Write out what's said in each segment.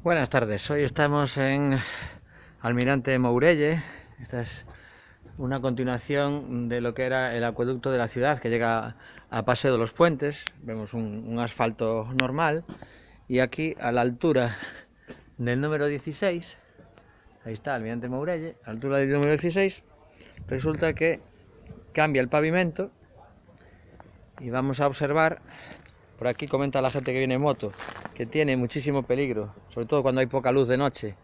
Buenas tardes, hoy estamos en Almirante Mourelle. Esta es una continuación de lo que era el acueducto de la ciudad que llega a Paseo de los Puentes. Vemos un asfalto normal y aquí a la altura del número 16, ahí está Almirante Mourelle, a la altura del número 16, resulta que cambia el pavimento y vamos a observar. Por aquí comenta la gente que viene en moto que tiene muchísimo peligro, sobre todo cuando hay poca luz de noche,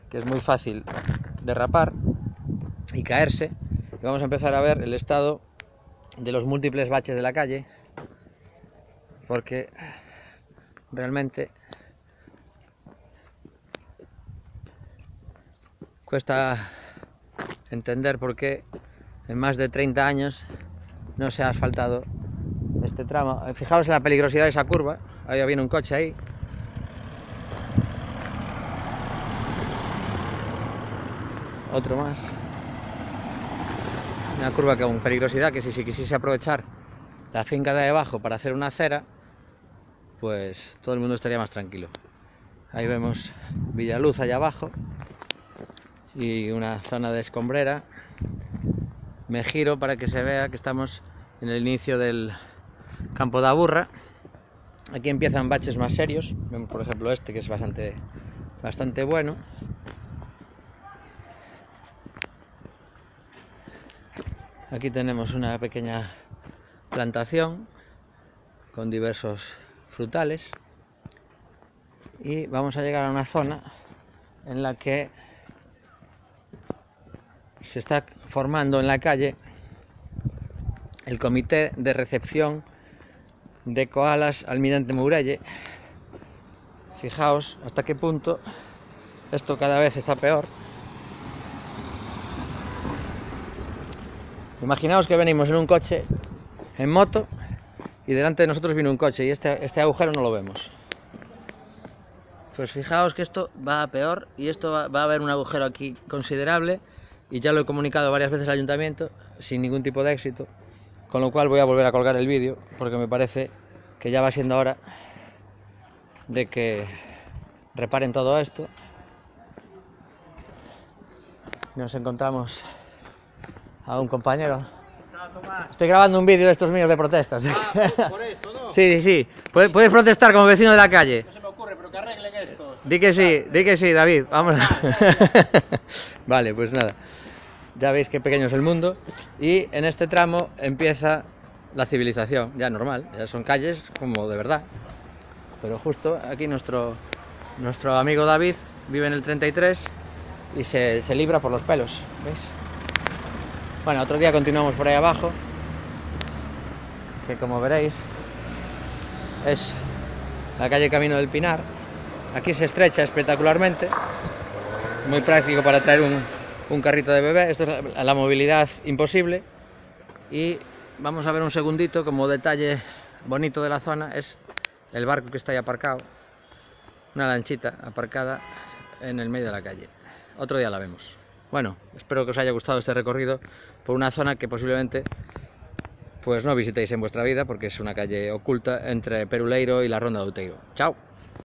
que es muy fácil derrapar y caerse. Y vamos a empezar a ver el estado de los múltiples baches de la calle, porque realmente cuesta entender por qué en más de 30 años no se ha asfaltado este tramo. Fijaos en la peligrosidad de esa curva, ahí viene un coche ahí. Otro más. Una curva con peligrosidad que si se quisiese aprovechar la finca de abajo para hacer una acera, pues todo el mundo estaría más tranquilo. Ahí vemos Villaluz allá abajo y una zona de escombrera. Me giro para que se vea que estamos en el inicio del Campo da Burra. Aquí empiezan baches más serios. Vemos por ejemplo este, que es bastante bueno. Aquí tenemos una pequeña plantación con diversos frutales y vamos a llegar a una zona en la que se está formando en la calle el comité de recepción de koalas Almirante Mourelle. Fijaos hasta qué punto esto cada vez está peor. Imaginaos que venimos en un coche, en moto, y delante de nosotros viene un coche y este agujero no lo vemos. Pues fijaos que esto va a peor y esto va a haber un agujero aquí considerable, y ya lo he comunicado varias veces al ayuntamiento sin ningún tipo de éxito, con lo cual voy a volver a colgar el vídeo porque me parece que ya va siendo hora de que reparen todo esto. Nos encontramos a un compañero. Estoy grabando un vídeo de estos míos de protestas. Por esto, ¿no? Sí. Puedes protestar como vecino de la calle. No se me ocurre, pero que arreglen esto. Di que sí, David. Vamos. Vale, pues nada. Ya veis qué pequeño es el mundo. Y en este tramo empieza la civilización, ya normal. Ya son calles como de verdad. Pero justo aquí nuestro amigo David vive en el 33 y se libra por los pelos, ¿veis? Bueno, otro día continuamos por ahí abajo, que como veréis es la calle Camino del Pinar. Aquí se estrecha espectacularmente, muy práctico para traer un carrito de bebé. Esto es la movilidad imposible. Y vamos a ver un segundito, como detalle bonito de la zona, es el barco que está ahí aparcado, una lanchita aparcada en el medio de la calle. Otro día la vemos. Bueno, espero que os haya gustado este recorrido por una zona que posiblemente pues no visitéis en vuestra vida, porque es una calle oculta entre Peruleiro y la Ronda de Outeiro. ¡Chao!